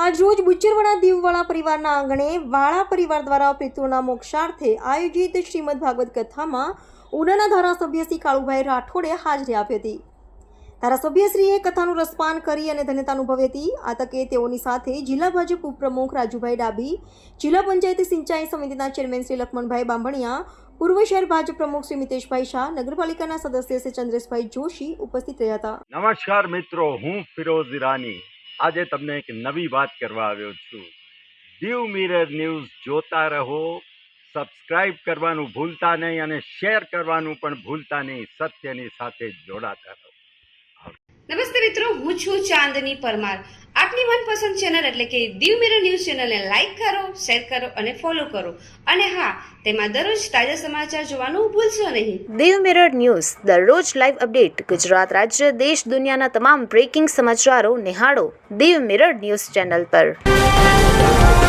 આજરોજ બુચરવાડા દીવવાળા પરિવારના આંગણે વાળા પરિવાર દ્વારા પિતૃના મોક્ષાર્થે આયોજિત શ્રીમદ ભાગવત કથામાં ઉનાના ધારાસભ્ય શ્રી કાળુભાઈ રાઠોડે હાજરી આપી હતી. ધારાસભ્યશ્રીએ કથાનું રસપાન કરી અને ધન્યતા અનુભવી હતી. આ તકે તેઓની સાથે જિલ્લા ભાજપ ઉપપ્રમુખ રાજુભાઈ ડાબી, જિલ્લા પંચાયત સિંચાઈ સમિતિના ચેરમેન શ્રી લખમણભાઈ બાંભણિયા, પૂર્વ શહેર ભાજપ પ્રમુખ શ્રી મિતેશભાઈ શાહ, નગરપાલિકાના સદસ્ય શ્રી ચંદ્રેશભાઈ જોશી ઉપસ્થિત રહ્યા હતા. નમસ્કાર મિત્રો, હું ફિરોઝ ઈરાની આજે તમને એક નવી વાત કરવા આવ્યો છું. દીવ મિરર ન્યૂઝ જોતા રહો, સબસ્ક્રાઇબ કરવાનું ભૂલતા નહીં અને શેર કરવાનું પણ ભૂલતા નહીં. સત્યની સાથે જોડાતા રહો. નમસ્તે મિત્રો, હું છું ચાંદની પરમાર. આપની મનપસંદ ચેનલ એટલે કે દીવ મિરર ન્યૂઝ ચેનલને લાઈક કરો, શેર કરો અને ફોલો કરો. અને હા, તેમાં દરરોજ તાજા સમાચાર જોવાનું ભૂલશો નહીં. દીવ મિરર ન્યૂઝ દરરોજ લાઈવ અપડેટ ગુજરાત રાજ્ય, દેશ, દુનિયાના તમામ બ્રેકિંગ સમાચારો નિહાળો દીવ મિરર ન્યૂઝ ચેનલ પર.